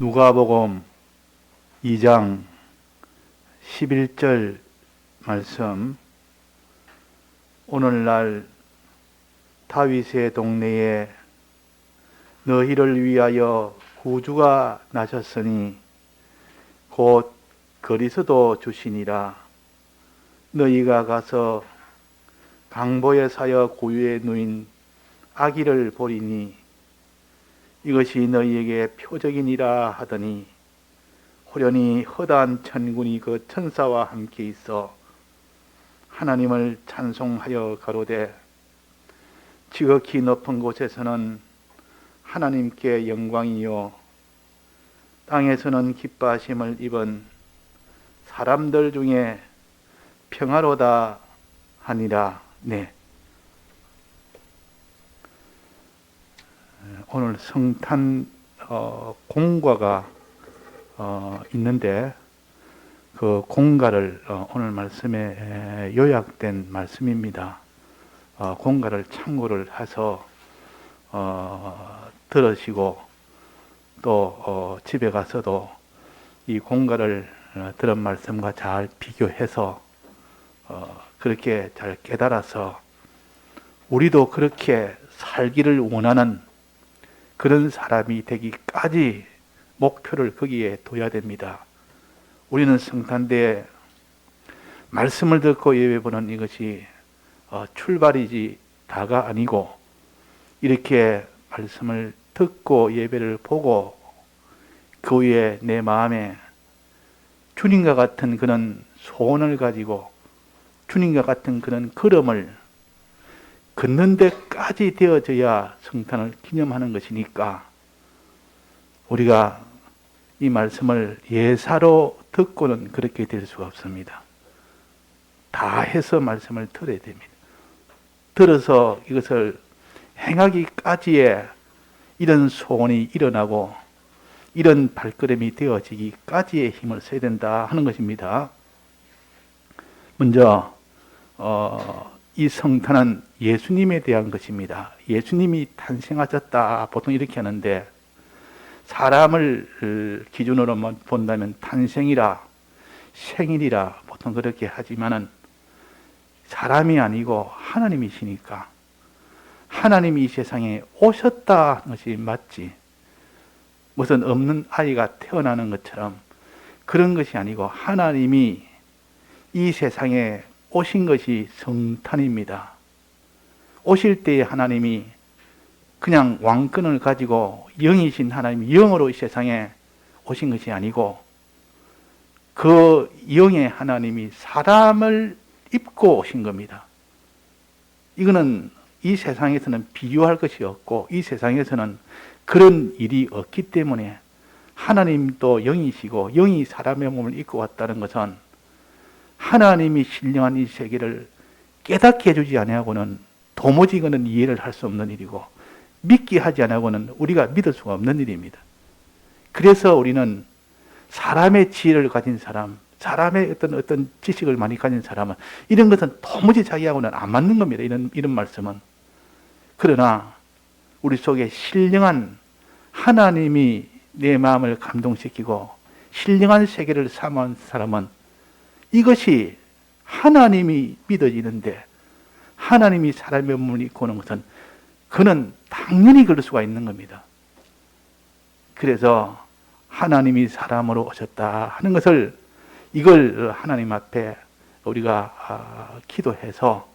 누가복음 2장 11절 말씀. 오늘날 다윗의 동네에 너희를 위하여 구주가 나셨으니 곧 그리스도 주시니라. 너희가 가서 강보에 사여 고유에 누인 아기를 보리니 이것이 너희에게 표적이니라 하더니 호련히 허다한 천군이 그 천사와 함께 있어 하나님을 찬송하여 가로되 지극히 높은 곳에서는 하나님께 영광이요 땅에서는 기뻐하심을 입은 사람들 중에 평화로다 하니라. 네. 오늘 성탄 공과가 있는데 그 공과를 오늘 말씀에 요약된 말씀입니다. 공과를 참고를 해서 들으시고 또 집에 가서도 이 공과를 들은 말씀과 잘 비교해서 그렇게 잘 깨달아서 우리도 그렇게 살기를 원하는 그런 사람이 되기까지 목표를 거기에 둬야 됩니다. 우리는 성탄대에 말씀을 듣고 예배 보는 이것이 출발이지 다가 아니고 이렇게 말씀을 듣고 예배를 보고 그 위에 내 마음에 주님과 같은 그런 소원을 가지고 주님과 같은 그런 걸음을 걷는 데까지 되어져야 성탄을 기념하는 것이니까 우리가 이 말씀을 예사로 듣고는 그렇게 될 수가 없습니다. 다 해서 말씀을 들어야 됩니다. 들어서 이것을 행하기까지의 이런 소원이 일어나고 이런 발걸음이 되어지기까지의 힘을 써야 된다 하는 것입니다. 먼저 이 성탄은 예수님에 대한 것입니다. 예수님이 탄생하셨다 보통 이렇게 하는데 사람을 기준으로만 본다면 탄생이라 생일이라 보통 그렇게 하지만은 사람이 아니고 하나님이시니까 하나님이 이 세상에 오셨다 하는 것이 맞지, 무슨 없는 아이가 태어나는 것처럼 그런 것이 아니고 하나님이 이 세상에 오신 것이 성탄입니다. 오실 때에 하나님이 그냥 왕권을 가지고 영이신 하나님이 영으로 이 세상에 오신 것이 아니고 그 영의 하나님이 사람을 입고 오신 겁니다. 이거는 이 세상에서는 비교할 것이 없고 이 세상에서는 그런 일이 없기 때문에 하나님도 영이시고 영이 사람의 몸을 입고 왔다는 것은 하나님이 신령한 이 세계를 깨닫게 해주지 아니하고는 도무지 이거는 이해를 할 수 없는 일이고 믿게 하지 아니하고는 우리가 믿을 수가 없는 일입니다. 그래서 우리는 사람의 지혜를 가진 사람, 사람의 어떤 지식을 많이 가진 사람은 이런 것은 도무지 자기하고는 안 맞는 겁니다. 이런 말씀은. 그러나 우리 속에 신령한 하나님이 내 마음을 감동시키고 신령한 세계를 삼은 사람은 이것이 하나님이 믿어지는데 하나님이 사람의 몸을 입고 오는 것은 그는 당연히 그럴 수가 있는 겁니다. 그래서 하나님이 사람으로 오셨다 하는 것을 이걸 하나님 앞에 우리가 기도해서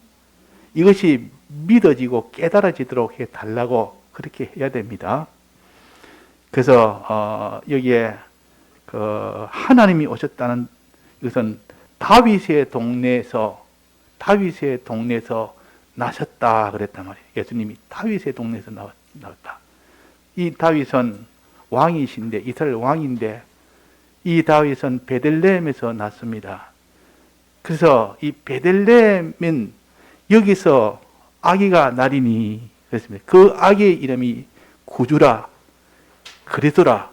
이것이 믿어지고 깨달아지도록 해달라고 그렇게 해야 됩니다. 그래서 여기에 그 하나님이 오셨다는 이것은 다윗의 동네에서 나셨다 그랬단 말이에요. 예수님이 다윗의 동네에서 나왔다. 이 다윗은 왕이신데 이스라엘 왕인데 이 다윗은 베들레헴에서 났습니다. 그래서 이 베들레헴은 여기서 아기가 나리니 그랬습니다. 그 아기의 이름이 구주라 그리스도라.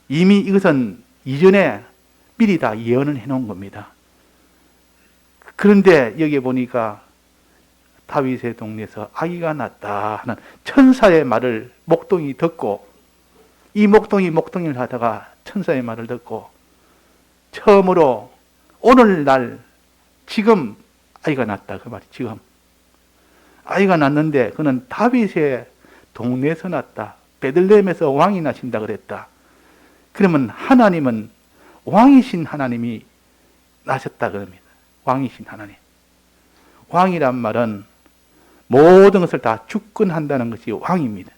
이미 이것은 이전에 미리 다 예언을 해놓은 겁니다. 그런데 여기 보니까 다윗의 동네에서 아기가 났다 하는 천사의 말을 목동이 듣고 이 목동이 목동을 하다가 천사의 말을 듣고 처음으로 오늘날 지금 아이가 낳았다 그 말이. 지금 아이가 낳는데 그는 다윗의 동네에서 낳았다. 베들레헴에서 왕이 나신다 그랬다. 그러면 하나님은 왕이신 하나님이 나셨다 그럽니다. 왕이신 하나님. 왕이란 말은 모든 것을 다 주권한다는 것이 왕입니다.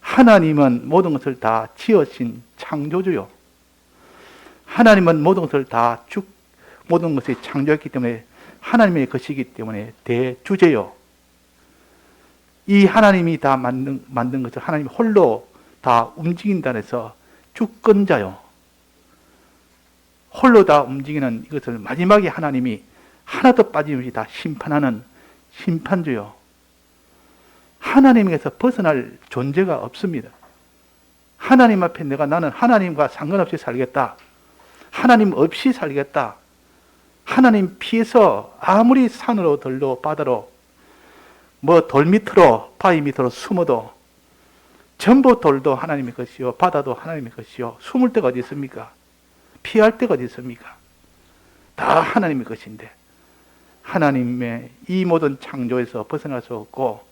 하나님은 모든 것을 다 지으신 창조주요. 하나님은 모든 것을 다 모든 것을 창조했기 때문에 하나님의 것이기 때문에 대주제요. 이 하나님이 다 만든 것을 하나님 홀로 다 움직인다 해서 주권자요. 홀로 다 움직이는 이것을 마지막에 하나님이 하나도 빠짐없이 다 심판하는 심판주요. 하나님에게서 벗어날 존재가 없습니다. 하나님 앞에 나는 하나님과 상관없이 살겠다. 하나님 없이 살겠다. 하나님 피해서 아무리 산으로 들로 바다로 돌 밑으로 바위 밑으로 숨어도 전부 돌도 하나님의 것이요 바다도 하나님의 것이요 숨을 데가 어디 있습니까? 피할 데가 어디 있습니까? 다 하나님의 것인데 하나님의 이 모든 창조에서 벗어날 수 없고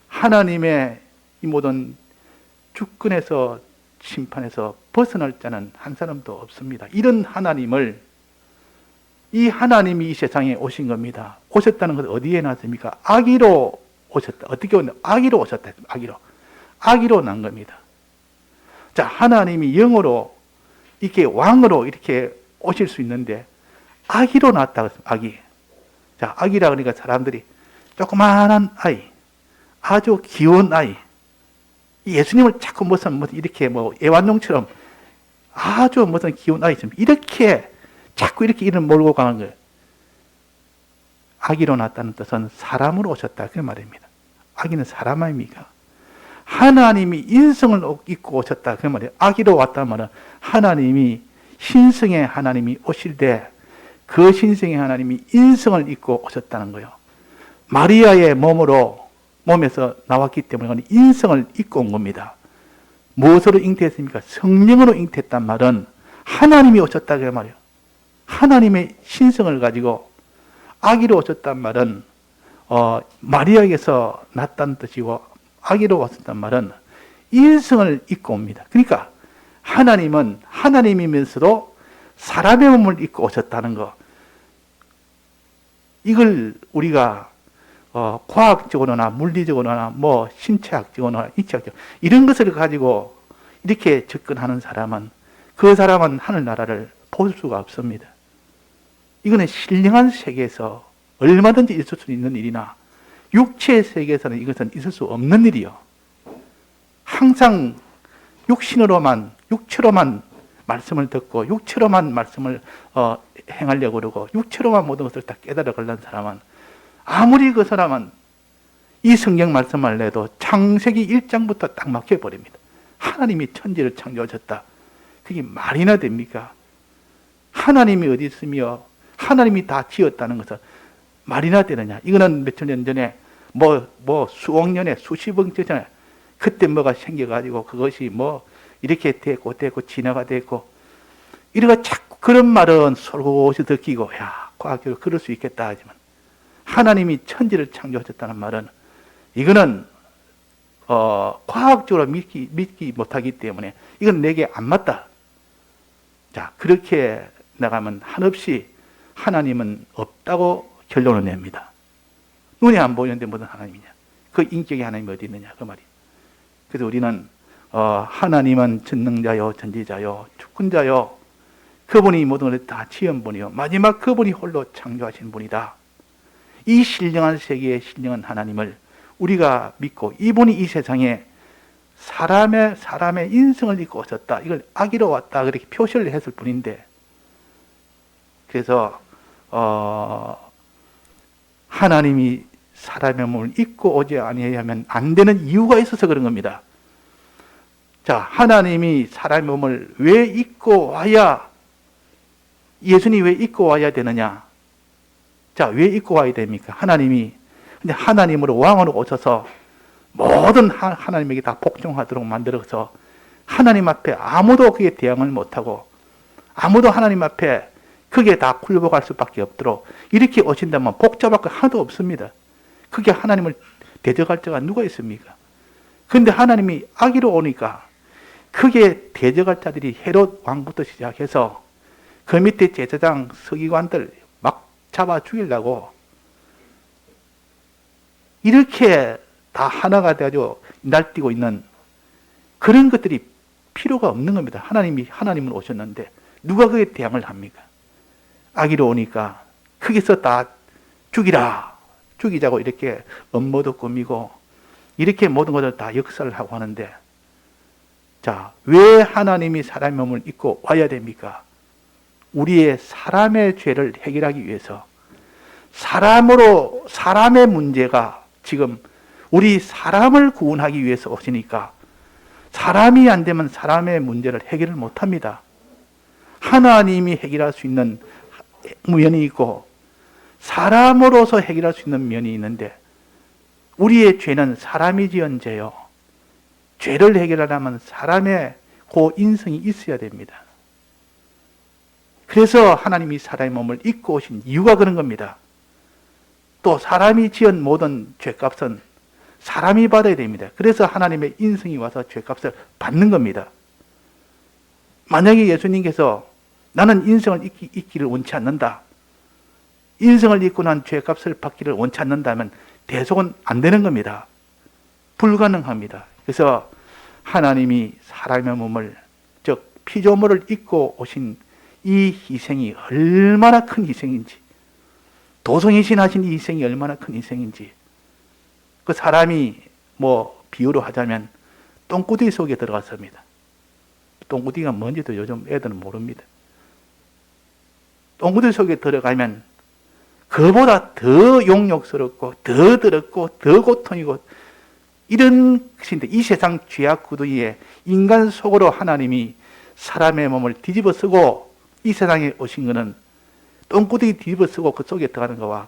하나님의 이 모든 주권에서 심판에서 벗어날 자는 한 사람도 없습니다. 이런 하나님을 이 하나님이 이 세상에 오신 겁니다. 오셨다는 것은 어디에 났습니까? 아기로 오셨다. 어떻게 오냐? 아기로 오셨다. 아기로 난 겁니다. 자, 하나님이 영으로 이렇게 왕으로 이렇게 오실 수 있는데 아기로 났다. 아기. 자, 아기라 그러니까 사람들이 조그마한 아이, 아주 귀여운 아이. 예수님을 자꾸 무슨 이렇게 애완용처럼 아주 무슨 귀여운 아이처럼 이렇게 자꾸 이렇게 이름 몰고 가는 거예요. 아기로 났다는 뜻은 사람으로 오셨다 그 말입니다. 아기는 사람 아닙니까? 하나님이 인성을 입고 오셨다 그 말이에요. 아기로 왔다는 말은 하나님이 신성의 하나님이 오실 때 그 신성의 하나님이 인성을 입고 오셨다는 거예요. 마리아의 몸에서 나왔기 때문에 인성을 입고 온 겁니다. 무엇으로 잉태했습니까? 성령으로 잉태했단 말은 하나님이 오셨다 그 말이에요. 하나님의 신성을 가지고 아기로 오셨단 말은 마리아에게서 났다는 뜻이고 아기로 왔었단 말은 인성을 입고 옵니다. 그러니까 하나님은 하나님이면서도 사람의 몸을 입고 오셨다는 거. 이걸 우리가 과학적으로나 물리적으로나 신체학적으로나 인체학적으로 이런 것을 가지고 이렇게 접근하는 사람은 그 사람은 하늘나라를 볼 수가 없습니다. 이거는 신령한 세계에서 얼마든지 있을 수 있는 일이나 육체의 세계에서는 이것은 있을 수 없는 일이요. 항상 육체로만 말씀을 듣고 육체로만 말씀을 행하려고 그러고 육체로만 모든 것을 다 깨달아 가려는 사람은 아무리 그 사람은 이 성경 말씀을 내도 창세기 1장부터 딱 막혀버립니다. 하나님이 천지를 창조하셨다. 그게 말이나 됩니까? 하나님이 어디 있으며 하나님이 다 지었다는 것은 말이나 되느냐? 이거는 몇천 년 전에 수억 년에 수십억 년 전에 그때 뭐가 생겨가지고 그것이 이렇게 됐고 진화가 됐고 이래가 자꾸 그런 말은 솔곳이 듣기고 과학적으로 그럴 수 있겠다 하지만 하나님이 천지를 창조하셨다는 말은 이거는 과학적으로 믿기 못하기 때문에 이건 내게 안 맞다. 자, 그렇게 나가면 한없이 하나님은 없다고 결론을 냅니다. 눈에 안 보이는데 무슨 하나님이냐? 그 인격의 하나님이 어디 있느냐? 그 말이에요. 그래서 우리는 하나님은 전능자요, 전지자요, 주권자요. 그분이 모든 것을 다 지은 분이요. 마지막 그분이 홀로 창조하신 분이다. 이 신령한 세계의 신령한 하나님을 우리가 믿고 이분이 이 세상에 사람의 인성을 입고 오셨다. 이걸 아기로 왔다. 그렇게 표시를 했을 뿐인데 그래서 하나님이 사람의 몸을 입고 오지 아니하면 안 되는 이유가 있어서 그런 겁니다. 자, 하나님이 사람의 몸을 왜 입고 와야 예수님이 왜 입고 와야 되느냐? 자, 왜 입고 와야 됩니까? 근데 하나님으로 왕으로 오셔서 모든 하나님에게 다 복종하도록 만들어서 하나님 앞에 아무도 그에 대항을 못하고 아무도 하나님 앞에 그게 다 굴복할 수밖에 없도록 이렇게 오신다면 복잡할 거 하나도 없습니다. 그게 하나님을 대적할 자가 누가 있습니까? 그런데 하나님이 악의로 오니까 크게 대적할 자들이 헤롯 왕부터 시작해서 그 밑에 제사장 서기관들 막 잡아 죽이려고 이렇게 다 하나가 되어가지고 날뛰고 있는 그런 것들이 필요가 없는 겁니다. 하나님은 오셨는데 누가 그에 대항을 합니까? 악의로 오니까 거기서 다 죽이자고 이렇게 음모도 꾸미고 이렇게 모든 것을 다 역사를 하고 하는데, 자, 왜 하나님이 사람의 몸을 입고 와야 됩니까? 우리의 사람의 죄를 해결하기 위해서, 사람의 문제가 지금 우리 사람을 구원하기 위해서 오시니까 사람이 안 되면 사람의 문제를 해결을 못 합니다. 하나님이 해결할 수 있는 면이 있고 사람으로서 해결할 수 있는 면이 있는데, 우리의 죄는 사람이 지은 죄요. 죄를 해결하려면 사람의 그 인성이 있어야 됩니다. 그래서 하나님이 사람의 몸을 입고 오신 이유가 그런 겁니다. 또 사람이 지은 모든 죄값은 사람이 받아야 됩니다. 그래서 하나님의 인성이 와서 죄값을 받는 겁니다. 만약에 예수님께서 나는 인성을 잊기를 원치 않는다, 인성을 잊고 난 죄값을 받기를 원치 않는다면 대속은 안 되는 겁니다. 불가능합니다. 그래서 하나님이 사람의 몸을, 즉 피조물을 입고 오신 이 희생이 얼마나 큰 희생인지, 도성이신 하신 이 희생이 얼마나 큰 희생인지, 그 사람이 비유로 하자면 똥구덩이 속에 들어갔습니다. 똥구덩이가 뭔지도 요즘 애들은 모릅니다. 똥구덩이 속에 들어가면 그보다 더 용역스럽고 더 더럽고 더 고통이고 이런 것인데, 이 세상 죄악 구덩이에 인간 속으로 하나님이 사람의 몸을 뒤집어 쓰고 이 세상에 오신 것은 똥구덩이 뒤집어 쓰고 그 속에 들어가는 것과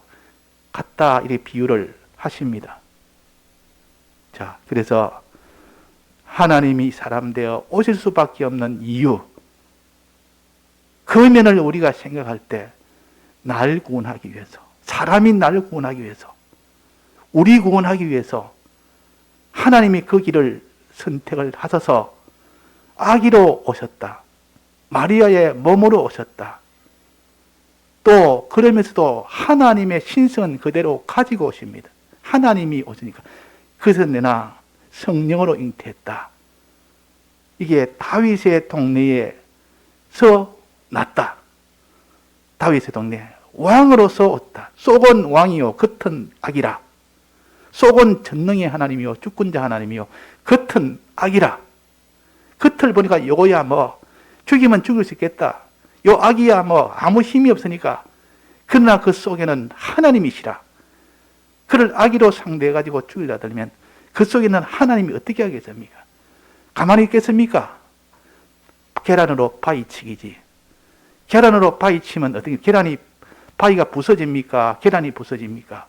같다, 이렇게 비유를 하십니다. 자, 그래서 하나님이 사람 되어 오실 수밖에 없는 이유, 그 면을 우리가 생각할 때 날 구원하기 위해서, 사람이 나를 구원하기 위해서, 우리 구원하기 위해서 하나님이 그 길을 선택을 하셔서 아기로 오셨다. 마리아의 몸으로 오셨다. 또 그러면서도 하나님의 신성은 그대로 가지고 오십니다. 하나님이 오시니까 그래서 내나 성령으로 잉태했다. 이게 다윗의 동네에서 났다. 다윗의 동네 왕으로서 왔다. 속은 왕이요 겉은 악이라. 속은 전능의 하나님이요 주권자 하나님이요 겉은 악이라. 겉을 보니까 요거야 죽이면 죽일 수 있겠다. 요 악이야 아무 힘이 없으니까. 그러나 그 속에는 하나님이시라. 그를 악의로 상대해가지고 죽이려 들면 그 속에는 하나님이 어떻게 하겠습니까? 가만히 있겠습니까? 계란으로 바위치기지. 계란으로 바위치면 어떻게, 바위가 부서집니까? 계란이 부서집니까?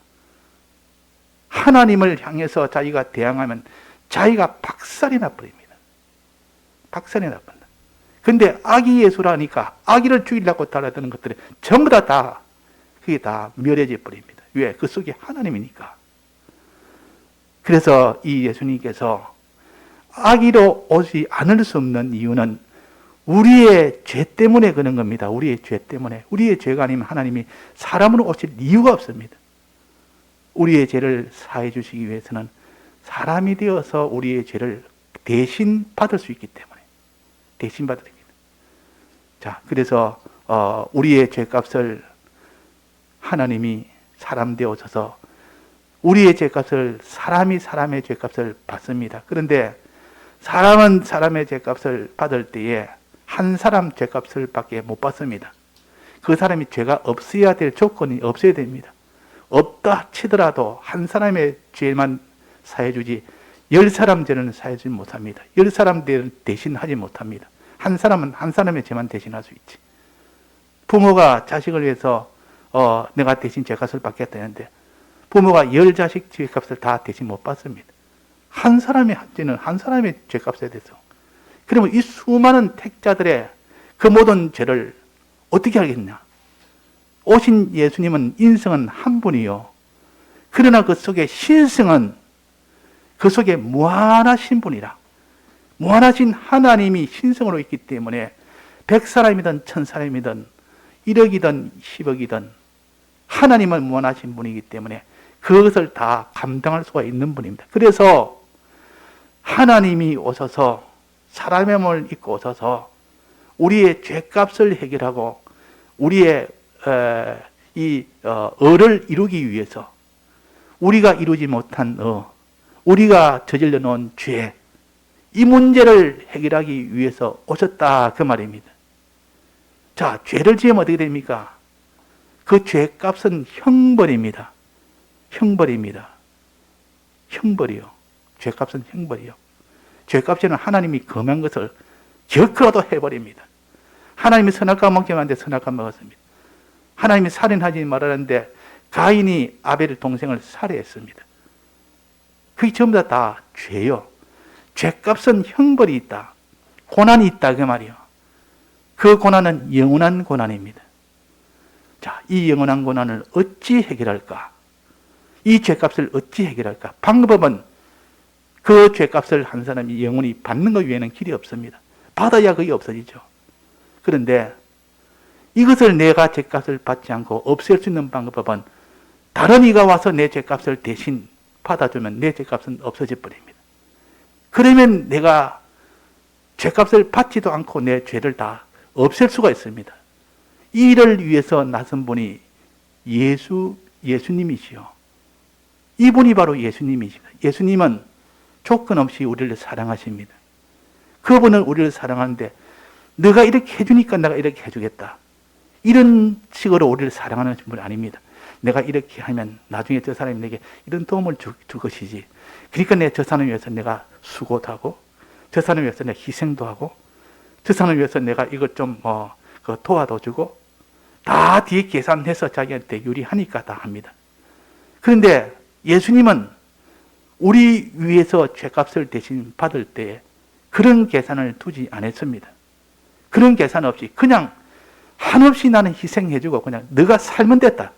하나님을 향해서 자기가 대항하면 자기가 박살이 나버립니다. 박살이 나버린다. 근데 악이 예수라니까 악의를 죽이려고 달라드는 것들이 전부 그게 다 멸해져 버립니다. 왜? 그 속에 하나님이니까. 그래서 이 예수님께서 악의로 오지 않을 수 없는 이유는 우리의 죄 때문에 그런 겁니다. 우리의 죄 때문에. 우리의 죄가 아니면 하나님이 사람으로 오실 이유가 없습니다. 우리의 죄를 사해 주시기 위해서는 사람이 되어서 우리의 죄를 대신 받을 수 있기 때문에. 대신 받습니다. 자, 그래서 우리의 죄값을 하나님이 사람 되어 오셔서 우리의 죄값을, 사람이 사람의 죄값을 받습니다. 그런데 사람은 사람의 죄값을 받을 때에 한 사람 죄값을 밖에 못 받습니다. 그 사람이 죄가 없어야 될 조건이 없어야 됩니다. 없다 치더라도 한 사람의 죄만 사해주지 10사람 죄는 사해주지 못합니다. 10사람 죄는 대신하지 못합니다. 한 사람은 한 사람의 죄만 대신할 수 있지. 부모가 자식을 위해서 내가 대신 죄값을 받겠다 했는데 부모가 10자식 죄값을 다 대신 못 받습니다. 한 사람의 한지는 한 사람의 죄값에 대해서. 그러면 이 수많은 택자들의 그 모든 죄를 어떻게 하겠냐? 오신 예수님은 인성은 한 분이요. 그러나 그 속에 신성은 그 속에 무한하신 분이라. 무한하신 하나님이 신성으로 있기 때문에 100사람이든 1000사람이든 1억이든 10억이든 하나님은 무한하신 분이기 때문에 그것을 다 감당할 수가 있는 분입니다. 그래서 하나님이 오셔서 사람의 몸을 입고 오셔서 우리의 죄값을 해결하고 우리의 의를 이루기 위해서 우리가 이루지 못한 우리가 저질러 놓은 죄, 이 문제를 해결하기 위해서 오셨다 그 말입니다. 자, 죄를 지으면 어떻게 됩니까? 그 죄값은 형벌입니다. 형벌입니다. 형벌이요. 죄값은 형벌이요. 죄값에는 하나님이 금한 것을 적어도 해버립니다. 하나님이 선악과 먹지 말았는데 선악과 먹었습니다. 하나님이 살인하지 말았는데 가인이 아벨 동생을 살해했습니다. 그게 전부 다 죄요. 죄값은 형벌이 있다. 고난이 있다 그 말이요. 그 고난은 영원한 고난입니다. 자, 이 영원한 고난을 어찌 해결할까? 이 죄값을 어찌 해결할까? 방법은 그 죄값을 한 사람이 영원히 받는 것 외에는 길이 없습니다. 받아야 그게 없어지죠. 그런데 이것을 내가 죄값을 받지 않고 없앨 수 있는 방법은 다른 이가 와서 내 죄값을 대신 받아주면 내 죄값은 없어져 버립니다. 그러면 내가 죄값을 받지도 않고 내 죄를 다 없앨 수가 있습니다. 이 일을 위해서 나선 분이 예수님이시요. 이분이 바로 예수님이십니다. 예수님은 조건 없이 우리를 사랑하십니다. 그분은 우리를 사랑하는데 너가 이렇게 해주니까 내가 이렇게 해주겠다. 이런 식으로 우리를 사랑하는 분이 아닙니다. 내가 이렇게 하면 나중에 저 사람이 내게 이런 도움을 줄 것이지. 그러니까 내가 저 사람을 위해서 내가 수고도 하고 저 사람을 위해서 내가 희생도 하고 저 사람을 위해서 내가 이걸 좀 도와도 주고 다 뒤에 계산해서 자기한테 유리하니까 다 합니다. 그런데 예수님은 우리 위해서 죄값을 대신 받을 때 그런 계산을 두지 않았습니다. 그런 계산 없이 그냥 한없이 나는 희생해주고 그냥 너가 살면 됐다.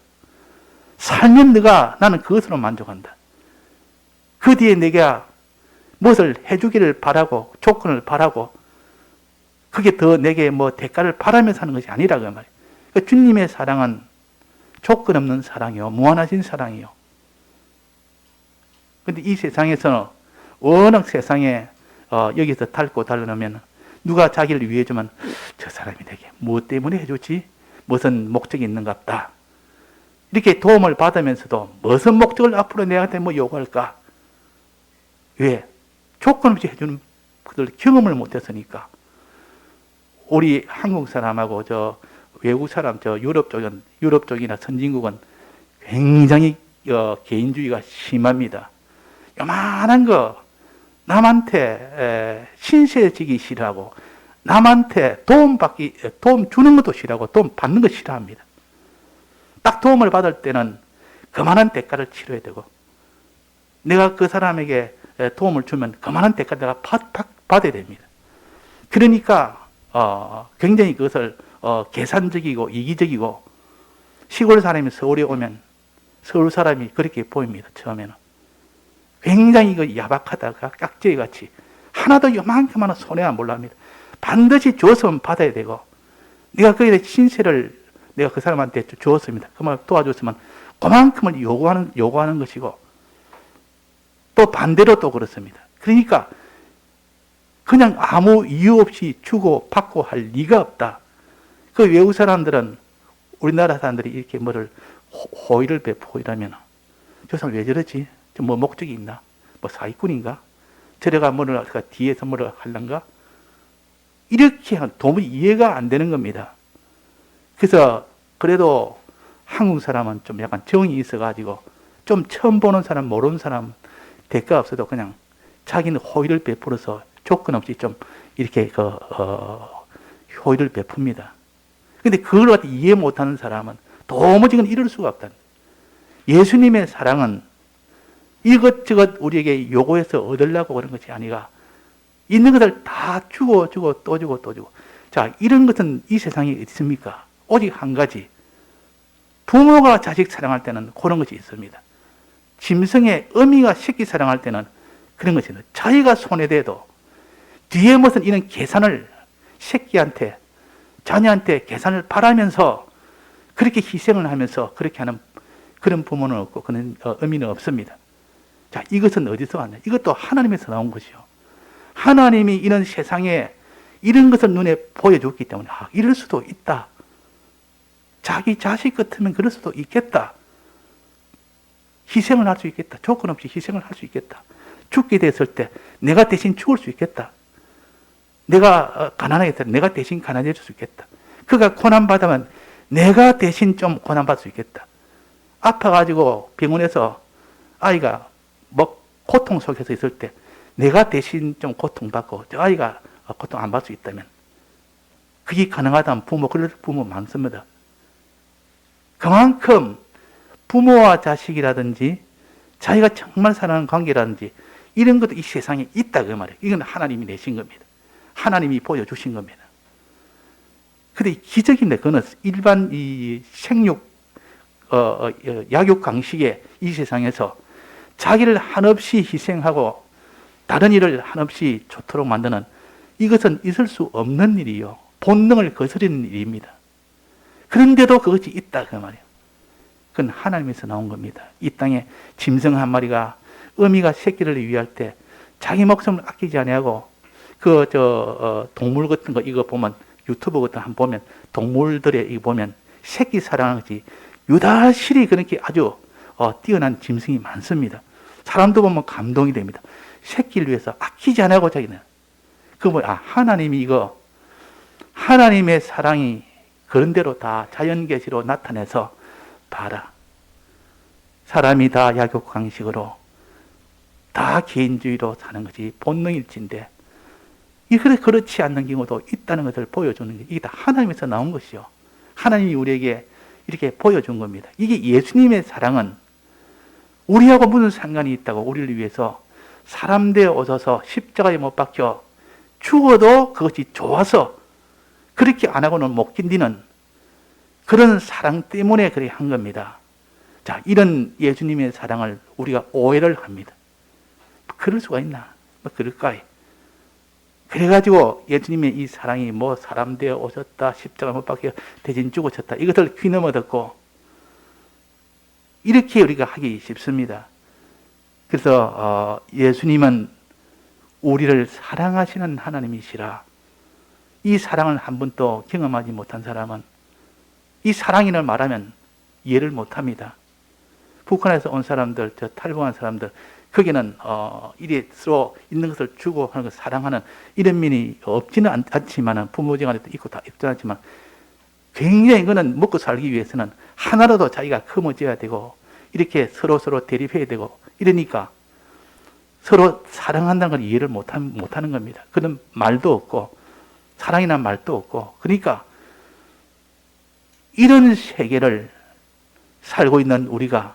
살면 나는 그것으로 만족한다. 그 뒤에 내가 무엇을 해주기를 바라고 조건을 바라고 그게 더 내게 대가를 바라면서 하는 것이 아니라 그 말이에요. 그러니까 주님의 사랑은 조건 없는 사랑이요. 무한하신 사랑이요. 그런데 이 세상에서는 워낙 세상에 여기서 닳고 달려나면 누가 자기를 위해 주면 저 사람이 내게 무엇 때문에 해주지? 무슨 목적이 있는갑다. 이렇게 도움을 받으면서도 무슨 목적을 앞으로 내한테 요구할까? 왜? 조건 없이 해주는 그들 경험을 못했으니까. 우리 한국 사람하고 외국 사람, 유럽 쪽이나 선진국은 굉장히 개인주의가 심합니다. 요만한 거 남한테 신세지기 싫어하고 남한테 도움 주는 것도 싫어하고 도움 받는 거 싫어합니다. 딱 도움을 받을 때는 그만한 대가를 치러야 되고 내가 그 사람에게 도움을 주면 그만한 대가를 내가 받아야 됩니다. 그러니까 굉장히 그것을 계산적이고 이기적이고 시골 사람이 서울에 오면 서울 사람이 그렇게 보입니다. 처음에는. 굉장히 야박하다가 깍지같이 하나도 요만큼만 손해 안 보려 합니다. 반드시 줬으면 받아야 되고 내가 거기에 신세를 내가 그 사람한테 주었습니다. 그만 도와줬으면 그만큼을 요구하는 것이고 또 반대로 또 그렇습니다. 그러니까 그냥 아무 이유 없이 주고 받고 할 리가 없다. 그 외국 사람들은 우리나라 사람들이 이렇게 호의를 베푸고 이러면 저 사람 왜 저러지? 목적이 있나? 사기꾼인가? 저래가 뒤에서 하려는가? 이렇게 도무지 이해가 안 되는 겁니다. 그래서 그래도 한국 사람은 좀 약간 정이 있어가지고 좀 처음 보는 사람, 모르는 사람 대가 없어도 그냥 자기는 호의를 베풀어서 조건 없이 좀 이렇게 호의를 베풉니다. 근데 그걸 갖다 이해 못하는 사람은 도무지 이룰 수가 없다. 예수님의 사랑은 이것저것 우리에게 요구해서 얻으려고 그런 것이 아니라 있는 것을 다 주고 또 주고 또 주고. 자, 이런 것은 이 세상에 있습니까? 오직 한 가지. 부모가 자식 사랑할 때는 그런 것이 있습니다. 짐승의 어미가 새끼 사랑할 때는 그런 것이 있습니다. 자기가 손해돼도 뒤에 무슨 이런 계산을 새끼한테, 자녀한테 계산을 바라면서 그렇게 희생을 하면서 그렇게 하는 그런 부모는 없고 그런 의미는 없습니다. 자, 이것은 어디서 왔냐? 이것도 하나님에서 나온 것이요. 하나님이 이런 세상에 이런 것을 눈에 보여줬기 때문에 이럴 수도 있다. 자기 자식 같으면 그럴 수도 있겠다. 희생을 할 수 있겠다. 조건 없이 희생을 할 수 있겠다. 죽게 됐을 때 내가 대신 죽을 수 있겠다. 내가 가난하겠다. 내가 대신 가난해질 수 있겠다. 그가 고난받으면 내가 대신 좀 고난받을 수 있겠다. 아파가지고 병원에서 아이가 뭐 고통 속에서 있을 때 내가 대신 좀 고통받고 저 아이가 고통 안 받을 수 있다면 그게 가능하다면 그럴 부모 많습니다. 그만큼 부모와 자식이라든지 자기가 정말 사랑하는 관계라든지 이런 것도 이 세상에 있다 그 말이에요. 이건 하나님이 내신 겁니다. 하나님이 보여주신 겁니다. 근데 기적인데 그거는 일반 이 생육 약육 강식의 이 세상에서 자기를 한없이 희생하고 다른 일을 한없이 좋도록 만드는 이것은 있을 수 없는 일이요. 본능을 거스르는 일입니다. 그런데도 그것이 있다 그 말이에요. 그건 하나님에서 나온 겁니다. 이 땅에 짐승 한 마리가 어미가 새끼를 위할 때 자기 목숨을 아끼지 아니하고 동물 같은 거 이거 보면 유튜브 같은 거 한번 보면 동물들의 이거 보면 새끼 사랑하는 것이 유달실히 그렇게 아주 뛰어난 짐승이 많습니다. 사람도 보면 감동이 됩니다. 새끼를 위해서 아끼지 않고 자기는 하나님이 이거 하나님의 사랑이 그런 대로 다 자연계시로 나타내서 봐라. 사람이 다 약육강식으로 다 개인주의로 사는 것이 본능일진데 그렇지 않는 경우도 있다는 것을 보여주는 게 이게 다 하나님에서 나온 것이요. 하나님이 우리에게 이렇게 보여준 겁니다. 이게 예수님의 사랑은 우리하고 무슨 상관이 있다고 우리를 위해서 사람 되어 오셔서 십자가에 못 박혀 죽어도 그것이 좋아서 그렇게 안 하고는 못 견디는 그런 사랑 때문에 그렇게 한 겁니다. 자, 이런 예수님의 사랑을 우리가 오해를 합니다. 그럴 수가 있나? 그럴까요? 그래가지고 예수님의 이 사랑이 사람 되어 오셨다, 십자가 못 박혀 대신 죽으셨다, 이것을 귀넘어 듣고 이렇게 우리가 하기 쉽습니다. 그래서 예수님은 우리를 사랑하시는 하나님이시라. 이 사랑을 한 번도 경험하지 못한 사람은 이 사랑인을 말하면 이해를 못합니다. 북한에서 온 사람들, 탈북한 사람들, 거기는 이리 서로 있는 것을 주고 하는 것을 사랑하는 이런 면이 없지는 않지만 부모지간에도 있고 다 있지 않지만 굉장히 그는 먹고 살기 위해서는 하나라도 자기가 커머져야 되고 이렇게 서로 대립해야 되고 이러니까 서로 사랑한다는 걸 이해를 못하는 겁니다. 그런 말도 없고 사랑이란 말도 없고 그러니까 이런 세계를 살고 있는 우리가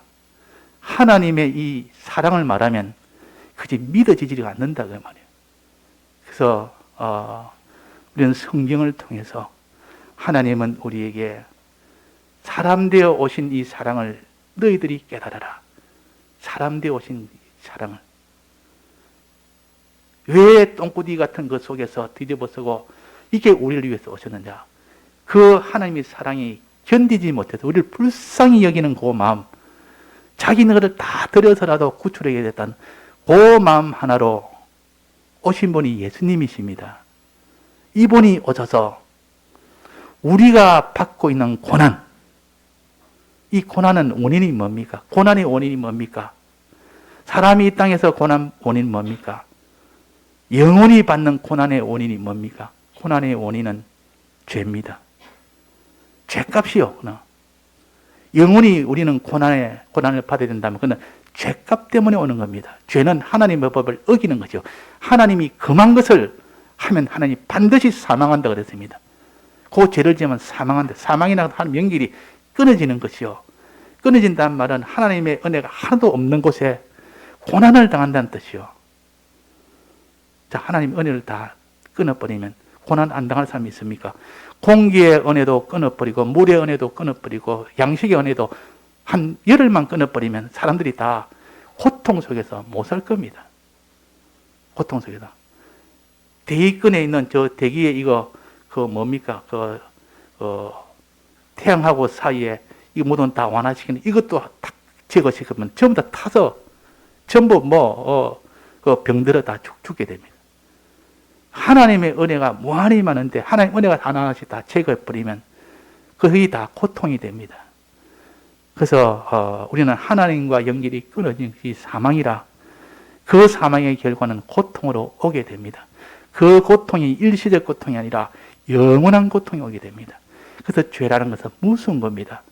하나님의 이 사랑을 말하면 그게 믿어지지가 않는다 그 말이에요. 그래서 우리는 성경을 통해서 하나님은 우리에게 사람 되어 오신 이 사랑을 너희들이 깨달아라. 사람 되어 오신 사랑을 왜 똥꾸디 같은 것 속에서 뒤집어쓰고 이게 우리를 위해서 오셨느냐. 그 하나님의 사랑이 견디지 못해서 우리를 불쌍히 여기는 그 마음, 자기 너를 다 들여서라도 구출하게 됐다는 그 마음 하나로 오신 분이 예수님이십니다. 이분이 오셔서 우리가 받고 있는 고난, 이 고난은 원인이 뭡니까? 고난의 원인이 뭡니까? 사람이 이 땅에서 고난 원인이 뭡니까? 영원히 받는 고난의 원인이 뭡니까? 고난의 원인은 죄입니다. 죄값이요. 영원히 우리는 고난을 받아야 된다면 그는 죄값 때문에 오는 겁니다. 죄는 하나님의 법을 어기는 거죠. 하나님이 금한 것을 하면 하나님이 반드시 사망한다 그랬습니다. 그 죄를 지으면 사망한다. 사망이라고 하는 연결이 끊어지는 것이요. 끊어진다는 말은 하나님의 은혜가 하나도 없는 곳에 고난을 당한다는 뜻이요. 자, 하나님 은혜를 다 끊어버리면 고난 안 당할 사람이 있습니까? 공기의 은혜도 끊어버리고 물의 은혜도 끊어버리고 양식의 은혜도 한 열흘만 끊어버리면 사람들이 다 고통 속에서 못 살 겁니다. 고통 속에서. 대기권에 있는 저 대기에 이거 뭡니까? 태양하고 사이에 이 모든 다 완화시키는 이것도 탁 제거시키면 전부 다 타서 전부 병들어 다 죽게 됩니다. 하나님의 은혜가 무한히 많은데 하나님 은혜가 하나하나씩 다 제거해버리면 거의 다 고통이 됩니다. 그래서 우리는 하나님과 연결이 끊어진 것이 사망이라 그 사망의 결과는 고통으로 오게 됩니다. 그 고통이 일시적 고통이 아니라 영원한 고통이 오게 됩니다. 그래서 죄라는 것은 무서운 겁니다.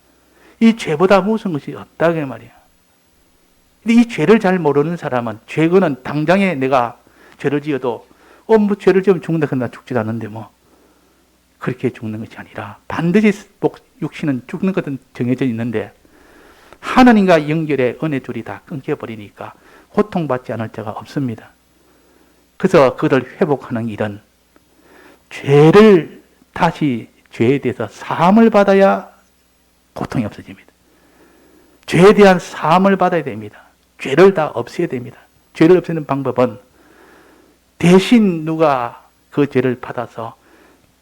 이 죄보다 무서운 것이 없다고 말이에요. 근데 이 죄를 잘 모르는 사람은 죄거는 당장에 내가 죄를 지어도 뭐 죄를 지으면 죽는다 그러나 죽지 않는데 뭐 그렇게 죽는 것이 아니라 반드시 육신은 죽는 것은 정해져 있는데 하나님과 연결의 은혜줄이 다 끊겨버리니까 고통받지 않을 자가 없습니다. 그래서 그를 회복하는 일은 죄를 다시 죄에 대해서 사함을 받아야 고통이 없어집니다. 죄에 대한 사함을 받아야 됩니다. 죄를 다 없애야 됩니다. 죄를 없애는 방법은 대신 누가 그 죄를 받아서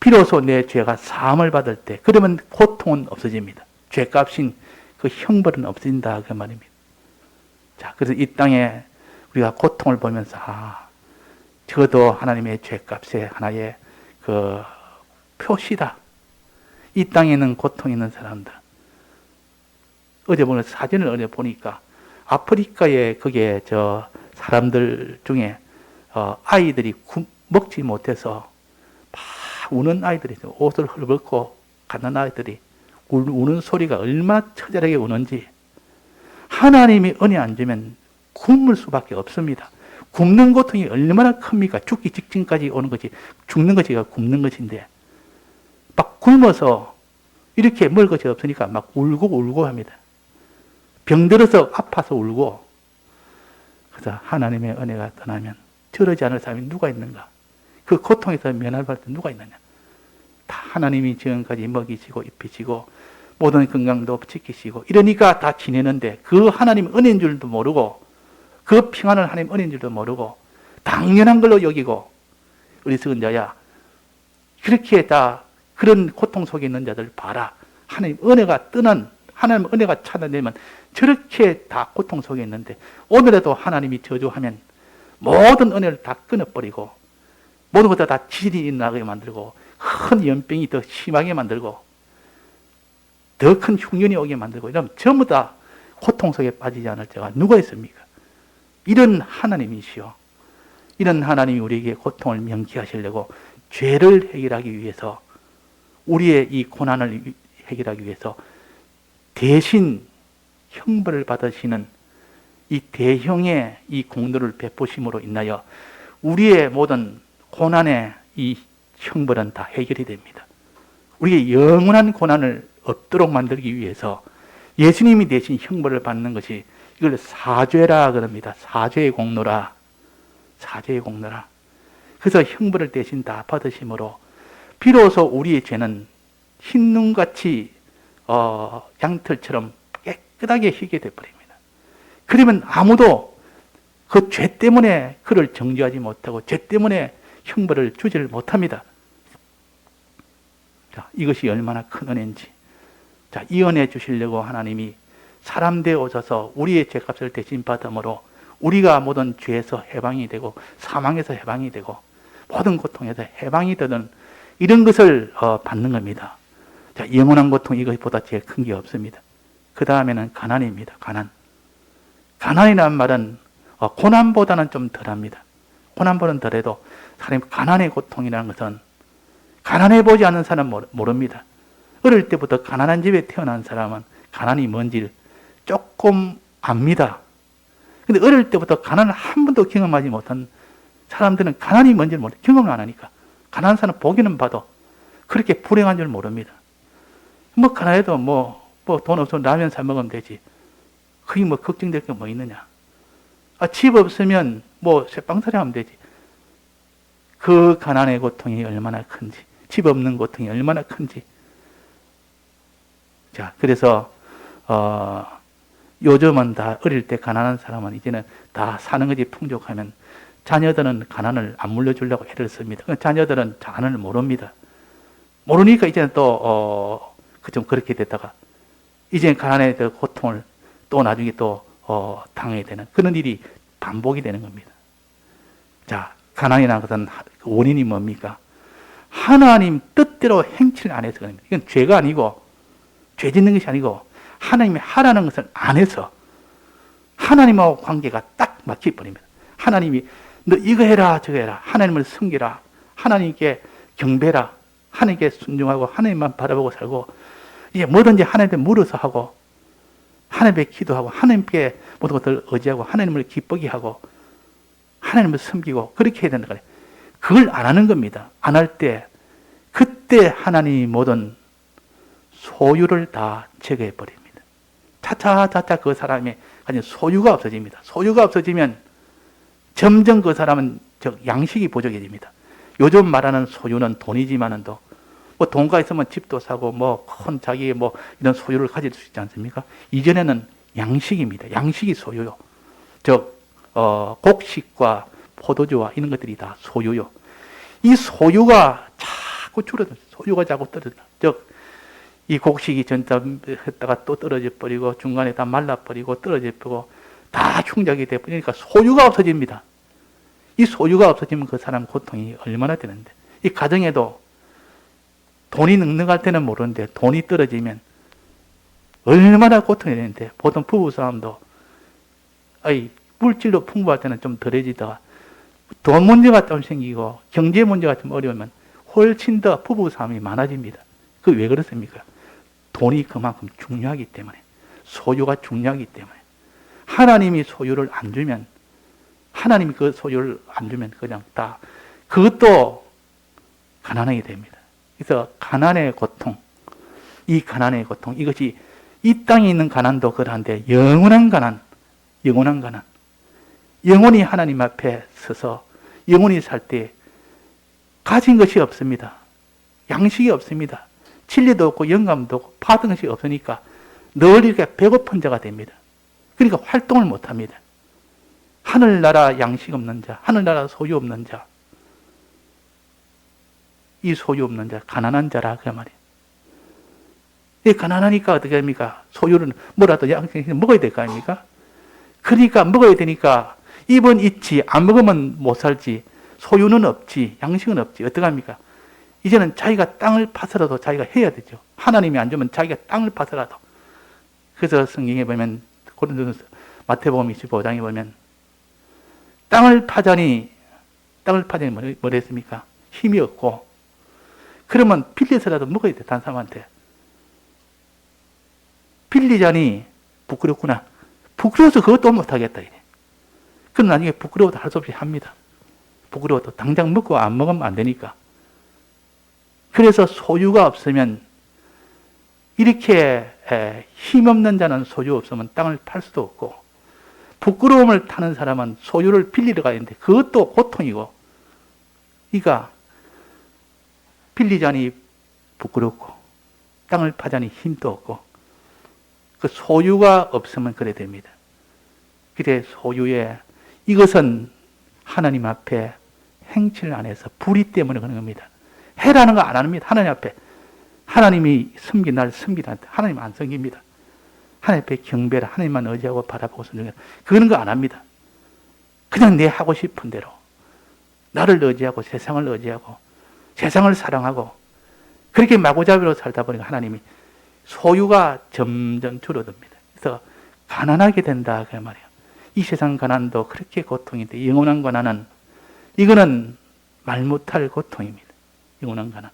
비로소 내 죄가 사함을 받을 때 그러면 고통은 없어집니다. 죄값인 그 형벌은 없어진다 그 말입니다. 자, 그래서 이 땅에 우리가 고통을 보면서 저도 하나님의 죄값의 하나의 그 표시다. 이 땅에 있는 고통 있는 사람들. 어제 보는 사진을 보니까 아프리카에 그게 사람들 중에 아이들이 먹지 못해서 막 우는 아이들이 있어요. 옷을 헐벗고 가는 아이들이 우는 소리가 얼마나 처절하게 우는지. 하나님이 은혜 안 주면 굶을 수밖에 없습니다. 굶는 고통이 얼마나 큽니까? 죽기 직전까지 오는 것이, 죽는 것이 굶는 것인데 막 굶어서 이렇게 먹을 것이 없으니까 막 울고 합니다. 병들어서 아파서 울고. 그래서 하나님의 은혜가 떠나면 저러지 않을 사람이 누가 있는가? 그 고통에서 면할 수 누가 있느냐? 다 하나님이 지금까지 먹이시고 입히시고 모든 건강도 지키시고 이러니까 다 지내는데 그 하나님 은혜인 줄도 모르고 그 평안을 하나님 은혜인 줄도 모르고 당연한 걸로 여기고 어리석은 자야 그렇게 다 그런 고통 속에 있는 자들 봐라. 하나님 은혜가 뜨는 하나님 은혜가 차단되면 저렇게 다 고통 속에 있는데 오늘에도 하나님이 저주하면 모든 은혜를 다 끊어버리고 모든 것을 다 질이 나게 만들고 큰 연병이 더 심하게 만들고 더 큰 흉년이 오게 만들고 이러면 전부 다 고통 속에 빠지지 않을 자가 누가 있습니까? 이런 하나님이시오. 이런 하나님이 우리에게 고통을 명쾌하시려고 죄를 해결하기 위해서 우리의 이 고난을 해결하기 위해서 대신 형벌을 받으시는 이 대형의 이 공로를 베푸심으로 인하여 우리의 모든 고난의 이 형벌은 다 해결이 됩니다. 우리의 영원한 고난을 없도록 만들기 위해서 예수님이 대신 형벌을 받는 것이 이걸 사죄라 그럽니다. 사죄의 공로라. 사죄의 공로라. 그래서 형벌을 대신 다 받으심으로 비로소 우리의 죄는 흰눈같이 양털처럼 깨끗하게 희게 되어버립니다. 그러면 아무도 그 죄 때문에 그를 정죄하지 못하고 죄 때문에 형벌을 주지를 못합니다. 자, 이것이 얼마나 큰 은혜인지. 자, 이 은혜 주시려고 하나님이 사람 되어 오셔서 우리의 죄값을 대신 받음으로 우리가 모든 죄에서 해방이 되고 사망에서 해방이 되고 모든 고통에서 해방이 되는 이런 것을 받는 겁니다. 자, 영원한 고통 이것보다 제일 큰 게 없습니다. 그 다음에는 가난입니다. 가난. 가난이라는 말은 고난보다는 좀 덜합니다. 고난보다는 덜해도 사람이 가난의 고통이라는 것은 가난해 보지 않는 사람은 모릅니다. 어릴 때부터 가난한 집에 태어난 사람은 가난이 뭔지를 조금 압니다. 근데 어릴 때부터 가난을 한 번도 경험하지 못한 사람들은 가난이 뭔지를 모르고 경험을 안 하니까 가난한 사람 보기는 봐도 그렇게 불행한 줄 모릅니다. 뭐 가난해도 뭐 돈 없으면 라면 사 먹으면 되지. 그게 뭐 걱정될 게 뭐 있느냐. 집 없으면 뭐 쇠빵살이 하면 되지. 그 가난의 고통이 얼마나 큰지, 집 없는 고통이 얼마나 큰지. 자, 그래서 요즘은 다 어릴 때 가난한 사람은 이제는 다 사는 것이 풍족하면 자녀들은 가난을 안 물려주려고 애를 씁니다. 자녀들은 가난을 모릅니다. 모르니까 이제는 또 좀 그렇게 됐다가 이제 가난의 고통을 또 나중에 또 당하게 되는 그런 일이 반복이 되는 겁니다. 자, 가난이라는 것은 원인이 뭡니까? 하나님 뜻대로 행치를 안 해서 그럽니다. 이건 죄가 아니고 죄 짓는 것이 아니고 하나님이 하라는 것을 안 해서 하나님하고 관계가 딱 막혀버립니다. 하나님이 너 이거 해라 저거 해라, 하나님을 섬기라, 하나님께 경배라, 하나님께 순종하고 하나님만 바라보고 살고 이제 뭐든지 하나님께 물어서 하고 하나님께 기도하고 하나님께 모든 것을 의지하고 하나님을 기쁘게 하고 하나님을 섬기고 그렇게 해야 된다 그래. 그걸 안 하는 겁니다. 안 할 때 그때 하나님이 모든 소유를 다 제거해 버립니다. 차차차차 그 사람이 가진 소유가 없어집니다. 소유가 없어지면 점점 그 사람은 양식이 부족해집니다. 요즘 말하는 소유는 돈이지만은 또 뭐 돈가 있으면 집도 사고 뭐 큰 자기 뭐 이런 소유를 가질 수 있지 않습니까? 이전에는 양식입니다. 양식이 소유요. 곡식과 포도주와 이런 것들이 다 소유요. 이 소유가 자꾸 줄어들어요. 소유가 자꾸 떨어져요. 이 곡식이 전다 했다가 또 떨어져 버리고 중간에 다 말라 버리고 떨어져 버리고 다 충작이 돼 버리니까 소유가 없어집니다. 이 소유가 없어지면 그 사람 고통이 얼마나 되는데, 이 가정에도 돈이 넉넉할 때는 모르는데 돈이 떨어지면 얼마나 고통이 되는데, 보통 부부싸움도 물질로 풍부할 때는 좀 덜해지다가 돈 문제가 좀 생기고 경제 문제가 좀 어려우면 훨씬 더 부부싸움이 많아집니다. 그 왜 그렇습니까? 돈이 그만큼 중요하기 때문에, 소유가 중요하기 때문에. 하나님이 소유를 안 주면, 하나님이 그 소유를 안 주면 그냥 다 그것도 가난하게 됩니다. 그래서 가난의 고통, 이 가난의 고통, 이것이 이 땅에 있는 가난도 그러한데 영원한 가난, 영원한 가난, 영원히 하나님 앞에 서서 영원히 살 때 가진 것이 없습니다. 양식이 없습니다. 진리도 없고 영감도 없고 받은 것이 없으니까 늘 이렇게 배고픈 자가 됩니다. 그러니까 활동을 못합니다. 하늘나라 양식 없는 자, 하늘나라 소유 없는 자, 이 소유 없는 자, 가난한 자라 그 말이에요. 이 가난하니까 어떻게 합니까? 소유는 뭐라도 양식 먹어야 될 거 아닙니까? 그러니까 먹어야 되니까 입은 있지, 안 먹으면 못 살지, 소유는 없지, 양식은 없지, 어떻게 합니까? 이제는 자기가 땅을 파서라도 자기가 해야 되죠. 하나님이 안 주면 자기가 땅을 파서라도. 그래서 성경에 보면, 고린도전서 마태복음 25장에 보면 땅을 파자니 뭘 했습니까? 힘이 없고, 그러면 빌려서라도 먹어야 돼, 다른 사람한테. 빌리자니 부끄럽구나. 부끄러워서 그것도 못하겠다. 이래. 그럼 나중에 부끄러워도 할 수 없이 합니다. 부끄러워도 당장 먹고 안 먹으면 안 되니까. 그래서 소유가 없으면, 이렇게 힘없는 자는 소유 없으면 땅을 팔 수도 없고, 부끄러움을 타는 사람은 소유를 빌리러 가야 되는데 그것도 고통이고, 그러니까 빌리자니 부끄럽고 땅을 파자니 힘도 없고, 그 소유가 없으면 그래 됩니다. 그래 소유에, 이것은 하나님 앞에 행치를 안 해서 불의 때문에 그런 겁니다. 해라는 거 안 합니다. 하나님 앞에. 하나님이 섬긴 날 섬기라. 하나님 안 섬깁니다. 하나님 앞에 경배라. 하나님만 의지하고 바라보고 순종해라. 그런 거 안 합니다. 그냥 내 하고 싶은 대로 나를 의지하고 세상을 의지하고 세상을 사랑하고 그렇게 마구잡이로 살다 보니까 하나님이 소유가 점점 줄어듭니다. 그래서 가난하게 된다 그 말이에요. 이 세상 가난도 그렇게 고통인데, 영원한 가난은, 이거는 말 못할 고통입니다. 영원한 가난.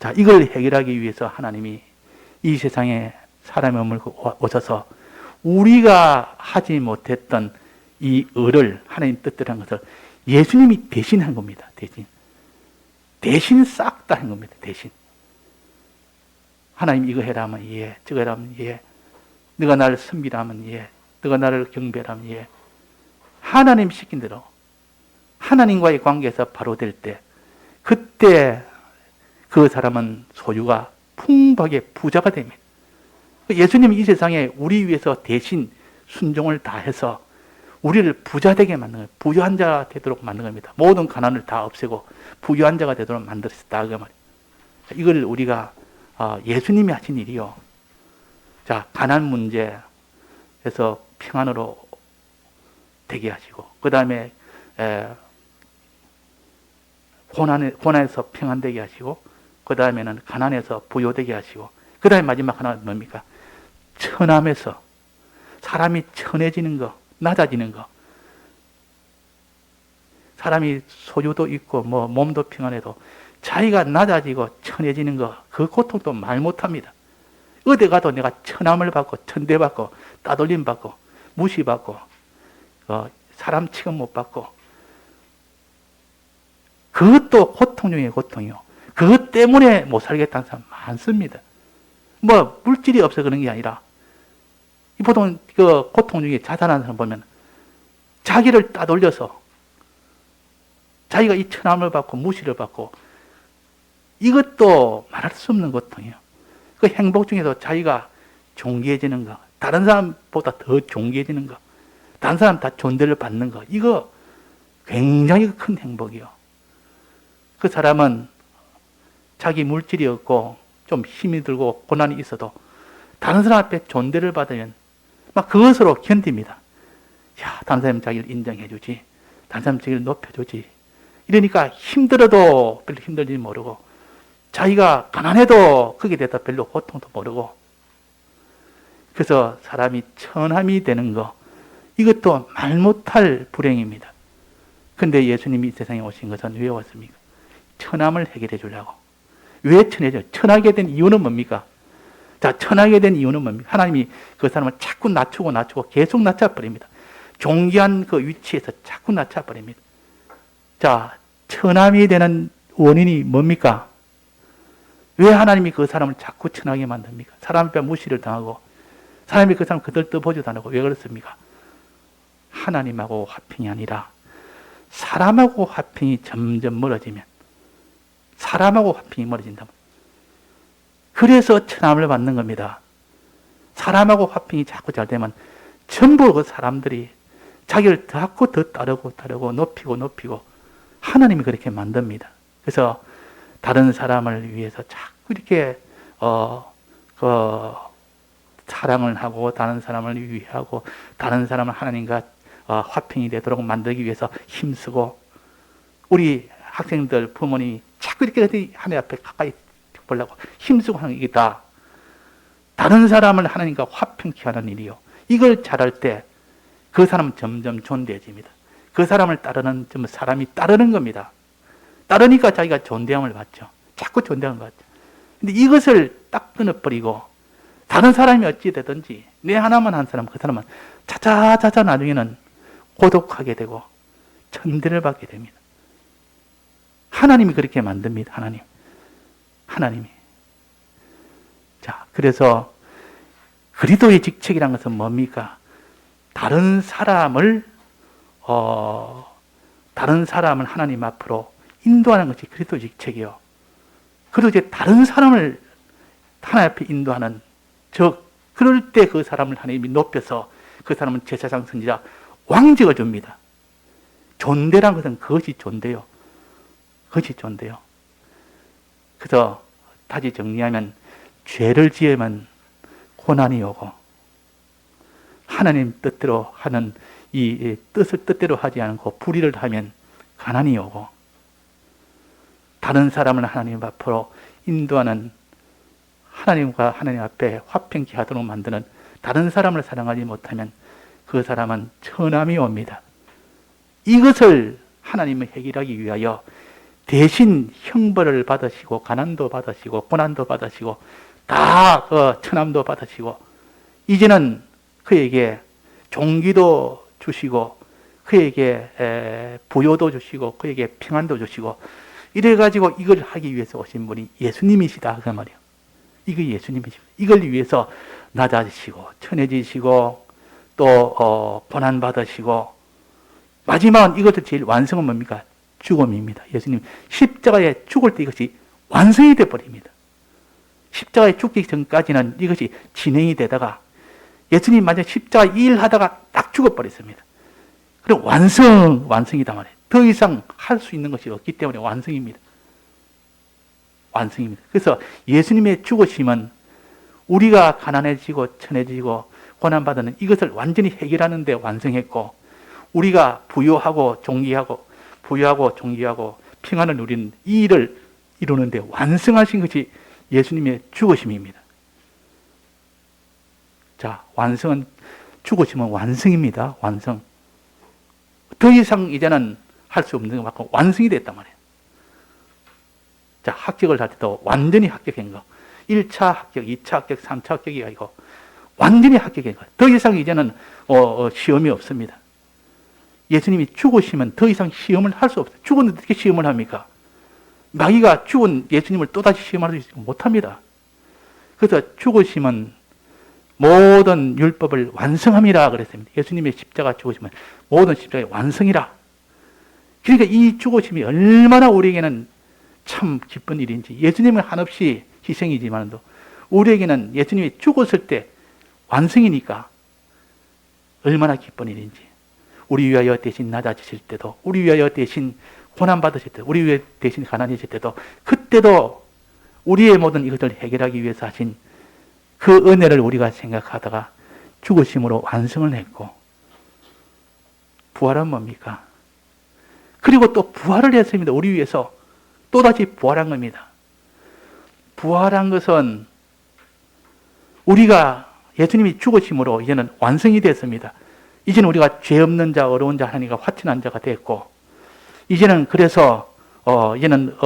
자, 이걸 해결하기 위해서 하나님이 이 세상에 사람의 몸을 오셔서 우리가 하지 못했던 이 을을, 하나님 뜻대로 한 것을 예수님이 대신한 겁니다. 대신 싹 다 한 겁니다. 대신. 하나님 이거 해라 하면 예, 저거 해라 하면 예, 너가 나를 섬기라 하면 예, 너가 나를 경배라 하면 예. 하나님 시킨 대로 하나님과의 관계에서 바로 될 때, 그때 그 사람은 소유가 풍부하게 부자가 됩니다. 예수님이 이 세상에 우리 위해서 대신 순종을 다해서 우리를 부자 되게 만든 거예요. 부유한 자 되도록 만든 겁니다. 모든 가난을 다 없애고 부유한 자가 되도록 만들었다, 그 말이에요. 이걸 우리가 예수님이 하신 일이요. 자, 가난 문제에서 평안으로 되게 하시고, 그 다음에 고난에서 평안되게 하시고, 그 다음에는 가난에서 부요되게 하시고, 그 다음에 마지막 하나는 뭡니까? 천함에서 사람이 천해지는 거, 낮아지는 거. 사람이 소유도 있고 몸도 평안해도 자기가 낮아지고 천해지는 거, 그 고통도 말 못합니다. 어디 가도 내가 천함을 받고 천대받고 따돌림 받고 무시받고 사람 취급 못 받고, 그것도 고통 중에 고통이요. 그것 때문에 못 살겠다는 사람 많습니다. 물질이 없어 그런 게 아니라, 보통 그 고통 중에 자살하는 사람 보면 자기를 따돌려서 자기가 이 천함을 받고 무시를 받고, 이것도 말할 수 없는 고통이에요. 그 행복 중에도 자기가 존귀해지는 거, 다른 사람보다 더 존귀해지는 거, 다른 사람 다 존대를 받는 거, 이거 굉장히 큰 행복이요. 그 사람은 자기 물질이 없고 좀 힘이 들고 고난이 있어도 다른 사람 앞에 존대를 받으면 막 그것으로 견딥니다. 야, 다른 사람이 자기를 인정해 주지, 다른 사람이 자기를 높여주지. 이러니까 힘들어도 별로 힘들지 모르고, 자기가 가난해도 거기에 대해서 별로 고통도 모르고, 그래서 사람이 천함이 되는 거, 이것도 말 못할 불행입니다. 근데 예수님이 이 세상에 오신 것은 왜 왔습니까? 천함을 해결해 주려고. 왜 천해져요? 천하게 된 이유는 뭡니까? 자, 천하게 된 이유는 뭡니까? 하나님이 그 사람을 자꾸 낮추고 계속 낮춰버립니다. 존귀한 그 위치에서 자꾸 낮춰버립니다. 자, 천함이 되는 원인이 뭡니까? 왜 하나님이 그 사람을 자꾸 천하게 만듭니까? 사람 앞에 무시를 당하고, 사람이 그 사람 거들떠보지도 않고. 왜 그렇습니까? 하나님하고 화평이 아니라 사람하고 화평이 점점 멀어지면, 사람하고 화평이 멀어진다면, 그래서 천함을 받는 겁니다. 사람하고 화평이 자꾸 잘 되면 전부 그 사람들이 자기를 자꾸 더 따르고 높이고 하나님이 그렇게 만듭니다. 그래서 다른 사람을 위해서 자꾸 이렇게 사랑을 하고, 다른 사람을 위하고, 다른 사람을 하나님과 화평이 되도록 만들기 위해서 힘쓰고, 우리 학생들 부모님이 자꾸 이렇게 하나님 앞에 가까이 보려고 힘쓰고 하는 게 다 다른 사람을 하나님과 화평케 하는 일이요. 이걸 잘할 때 그 사람은 점점 존대해집니다. 그 사람을 따르는 사람이 따르는 겁니다. 따르니까 자기가 존대함을 받죠. 자꾸 존대함을 받죠. 근데 이것을 딱 끊어버리고, 다른 사람이 어찌 되든지 내 하나만 한 사람, 그 사람은 차차차차 나중에는 고독하게 되고 천대를 받게 됩니다. 하나님이 그렇게 만듭니다. 하나님이. 자, 그래서 그리스도의 직책이라는 것은 뭡니까? 다른 사람을 하나님 앞으로 인도하는 것이 그리스도의 직책이요. 그리고 이제 다른 사람을 하나님 앞에 인도하는, 그럴 때 그 사람을 하나님이 높여서 그 사람은 제사장, 선지자, 왕직을 줍니다. 존대란 것은 그것이 존대요. 그래서 다시 정리하면, 죄를 지으면 고난이 오고, 하나님 뜻대로 하는 이 뜻을 뜻대로 하지 않고 불의를 하면 가난이 오고, 다른 사람을 하나님 앞으로 인도하는, 하나님과 하나님 앞에 화평케 하도록 만드는 다른 사람을 사랑하지 못하면 그 사람은 천함이 옵니다. 이것을 하나님을 해결하기 위하여 대신 형벌을 받으시고, 가난도 받으시고, 고난도 받으시고, 다 천함도 받으시고, 이제는 그에게 종기도 주시고, 그에게 부요도 주시고, 그에게 평안도 주시고, 이래가지고 이걸 하기 위해서 오신 분이 예수님이시다, 그 말이에요. 이게 예수님이시고, 이걸 위해서 낮아지시고 천해지시고 또 고난 받으시고, 마지막은 이것도 제일 완성은 뭡니까? 죽음입니다. 예수님 십자가에 죽을 때 이것이 완성이 되어버립니다. 십자가에 죽기 전까지는 이것이 진행이 되다가 예수님 만약 십자가 일하다가 딱 죽어버렸습니다. 그럼 완성이다 말이에요. 더 이상 할 수 있는 것이 없기 때문에 완성입니다. 완성입니다. 그래서 예수님의 죽으심은 우리가 가난해지고 천해지고 고난받는 이것을 완전히 해결하는 데 완성했고, 우리가 부유하고 존귀하고 평안을 누리는 이 일을 이루는 데 완성하신 것이 예수님의 죽으심입니다. 자, 죽으심은 완성입니다. 완성. 더 이상 이제는 할 수 없는 것만큼 완성이 됐단 말이에요. 자, 합격을 할 때도 완전히 합격한 거. 1차 합격, 2차 합격, 3차 합격이 아니고 완전히 합격한 거. 더 이상 이제는 시험이 없습니다. 예수님이 죽으시면 더 이상 시험을 할 수 없어요. 죽었는데 어떻게 시험을 합니까? 마귀가 죽은 예수님을 또다시 시험할 수 있지 못합니다. 그래서 죽으시면 모든 율법을 완성함이라 그랬습니다. 예수님의 십자가 죽으시면 모든 십자가의 완성이라. 그러니까 이 죽으심이 얼마나 우리에게는 참 기쁜 일인지, 예수님은 한없이 희생이지만도 우리에게는 예수님이 죽었을 때 완성이니까 얼마나 기쁜 일인지, 우리 위하여 대신 낮아지실 때도, 우리 위하여 대신 고난받으실 때도, 우리 위하여 대신 가난해질 때도, 그때도 우리의 모든 이것을 해결하기 위해서 하신 그 은혜를 우리가 생각하다가 죽으심으로 완성을 했고, 부활은 뭡니까? 그리고 또 부활을 했습니다. 우리 위해서 또다시 부활한 겁니다. 부활한 것은 우리가 예수님이 죽으심으로 이제는 완성이 됐습니다. 이제는 우리가 죄 없는 자, 어려운 자, 하나님과 화친한 자가 됐고, 이제는 그래서 이제는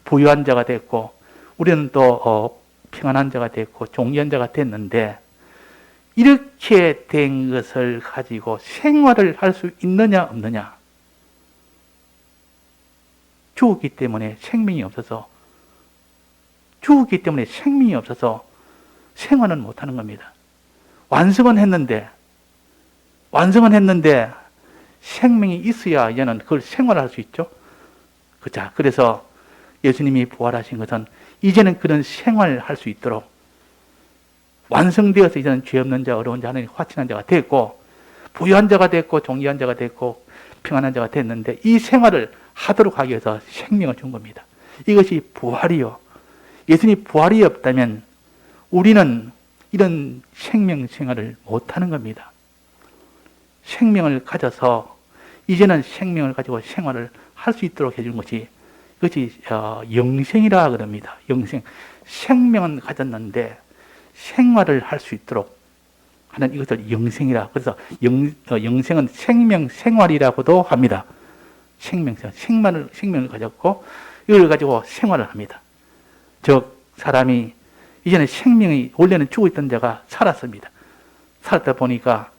부유한 자가 됐고, 우리는 또 평안한 자가 됐고 존귀한 자가 됐는데, 이렇게 된 것을 가지고 생활을 할 수 있느냐 없느냐? 죽었기 때문에 생명이 없어서 생활은 못하는 겁니다. 완성은 했는데 생명이 있어야 이제는 그걸 생활할 수 있죠. 그래서 예수님이 부활하신 것은 이제는 그런 생활을 할 수 있도록 완성되어서 이제는 죄 없는 자, 어려운 자, 하나님 화친한 자가 됐고, 부유한 자가 됐고, 존귀한 자가 됐고, 평안한 자가 됐는데, 이 생활을 하도록 하기 위해서 생명을 준 겁니다. 이것이 부활이요. 예수님이 부활이 없다면 우리는 이런 생명 생활을 못하는 겁니다. 생명을 가져서 이제는 생명을 가지고 생활을 할 수 있도록 해준 것이, 이것이 영생이라 그럽니다. 영생. 생명은 가졌는데 생활을 할 수 있도록 하는 이것을 영생이라. 그래서 영생은 생명 생활이라고도 합니다. 생명을 가졌고 이걸 가지고 생활을 합니다. 즉 사람이 이제는 생명이, 원래는 죽어있던 자가 살았습니다. 살았다 보니까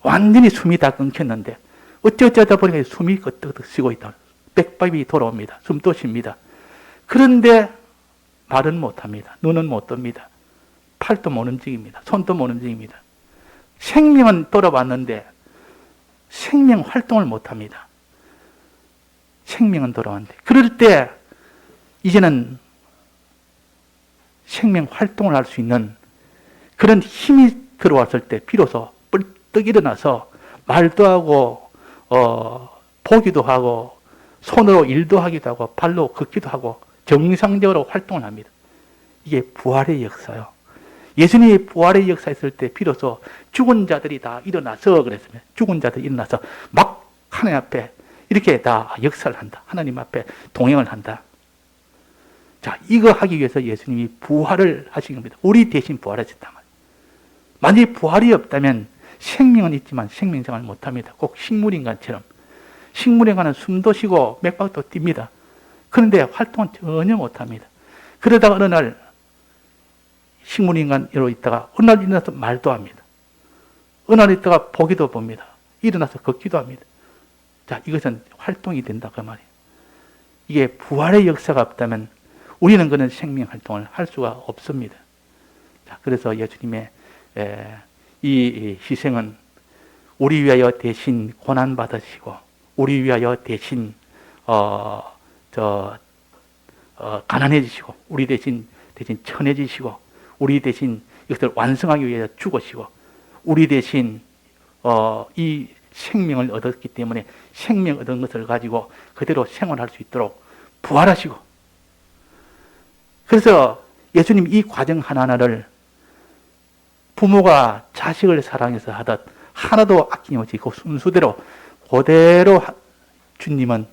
완전히 숨이 다 끊겼는데 어쩌다 보니까 숨이 끄떡끄떡 쉬고 있다. 백밥이 돌아옵니다. 숨도 쉽니다. 그런데 말은 못합니다. 눈은 못 뜹니다. 팔도 못 움직입니다. 손도 못 움직입니다. 생명은 돌아왔는데 생명 활동을 못합니다. 생명은 돌아왔는데, 그럴 때 이제는 생명 활동을 할 수 있는 그런 힘이 들어왔을 때 비로소 뿔떡 일어나서 말도 하고 보기도 하고 손으로 일도 하기도 하고 발로 걷기도 하고 정상적으로 활동을 합니다. 이게 부활의 역사요. 예수님이 부활의 역사했을 때 비로소 죽은 자들이 다 일어나서 그랬습니다. 죽은 자들이 일어나서 막 하나님 앞에 이렇게 다 역사를 한다. 하나님 앞에 동행을 한다. 자, 이거 하기 위해서 예수님이 부활을 하신 겁니다. 우리 대신 부활하셨단 말이에요. 만약에 부활이 없다면 생명은 있지만 생명생활을 못합니다. 꼭 식물인간처럼. 식물인간은 숨도 쉬고 맥박도 뜁니다. 그런데 활동은 전혀 못합니다. 그러다가 어느 날 식물인간으로 있다가 어느 날 일어나서 말도 합니다. 어느 날 있다가 보기도 봅니다. 일어나서 걷기도 합니다. 자, 이것은 활동이 된다 그 말이에요. 이게 부활의 역사가 없다면 우리는 그런 생명 활동을 할 수가 없습니다. 자, 그래서 예수님의 이 희생은 우리 위하여 대신 고난 받으시고 우리 위하여 대신 가난해지시고 우리 대신 천해지시고 우리 대신 이것을 완성하기 위해 죽으시고 우리 대신 이 생명을 얻었기 때문에 생명 얻은 것을 가지고 그대로 생활할 수 있도록 부활하시고, 그래서 예수님 이 과정 하나하나를 부모가 자식을 사랑해서 하듯 하나도 아낌없이 그 순수대로 그대로 주님은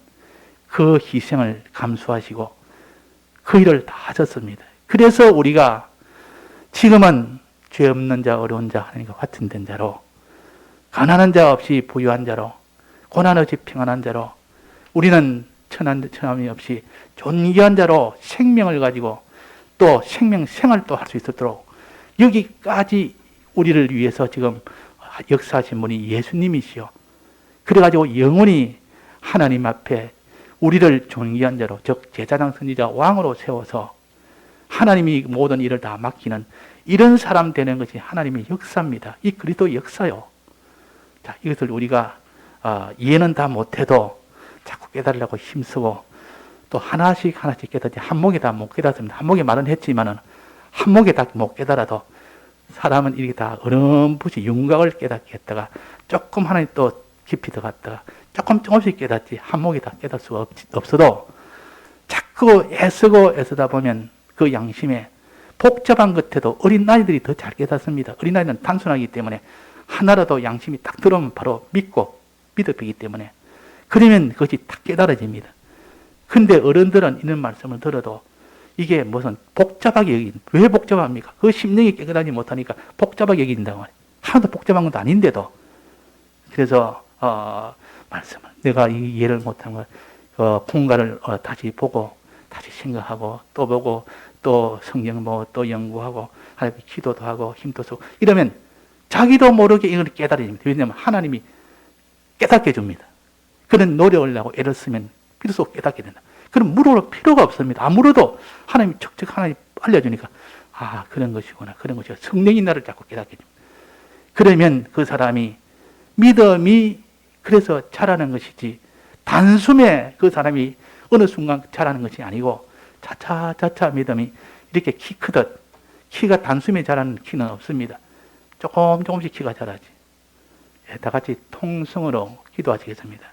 그 희생을 감수하시고 그 일을 다 하셨습니다. 그래서 우리가 지금은 죄 없는 자, 어려운 자, 하나님과 같은 된 자로, 가난한 자 없이 부유한 자로, 고난 없이 평안한 자로, 우리는 천함이 없이 존귀한 자로 생명을 가지고 또 생명 생활도 할 수 있도록 여기까지 우리를 위해서 지금 역사하신 분이 예수님이시요. 그래가지고 영원히 하나님 앞에 우리를 존귀한 자로, 즉 제사장, 선지자, 왕으로 세워서 하나님이 모든 일을 다 맡기는 이런 사람 되는 것이 하나님의 역사입니다. 이 그리스도의 역사요. 자, 이것을 우리가 이해는 다 못해도 자꾸 깨달으려고 힘쓰고 또 하나씩 깨닫지 한 목에 다 못 깨닫습니다. 한 목에 말은 했지만은 한 목에 다 못 깨달아도 사람은 이렇게 다 어렴풋이 윤곽을 깨닫게 했다가 조금 하나님 또 깊이 들어갔다가 조금씩 깨닫지 한 목에 다 깨달을 수가 없어도 자꾸 애쓰다 보면 그 양심에 복잡한 것에도 어린아이들이 더 잘 깨닫습니다. 어린아이들은 단순하기 때문에 하나라도 양심이 딱 들어오면 바로 믿어지기 때문에 그러면 그것이 딱 깨달아집니다. 근데 어른들은 이런 말씀을 들어도 이게 무슨 복잡하게 여긴, 왜 복잡합니까? 그 심령이 깨달지 못하니까 복잡하게 여긴다고 말이에요. 하나도 복잡한 것도 아닌데도. 그래서 말씀을 내가 이 이해를 못한 걸 공간을 다시 보고 다시 생각하고 또 보고 또 성경 보고 또 연구하고 하나님 기도도 하고 힘도 쓰고 이러면 자기도 모르게 이걸 깨달아집니다. 왜냐하면 하나님이 깨닫게 해줍니다. 그런 노력을 하고 애를 쓰면 비로소 깨닫게 된다. 그럼 물어볼 필요가 없습니다. 안 물어도 하나님이 척척 하나님 알려주니까 그런 것이구나, 그런 것이구나. 성령이 나를 자꾸 깨닫게 됩니다. 그러면 그 사람이 믿음이 그래서 자라는 것이지 단숨에 그 사람이 어느 순간 자라는 것이 아니고 차차 믿음이 이렇게 키 크듯, 키가 단숨에 자라는 키는 없습니다. 조금씩 키가 자라지. 다 같이 통성으로 기도하시겠습니다.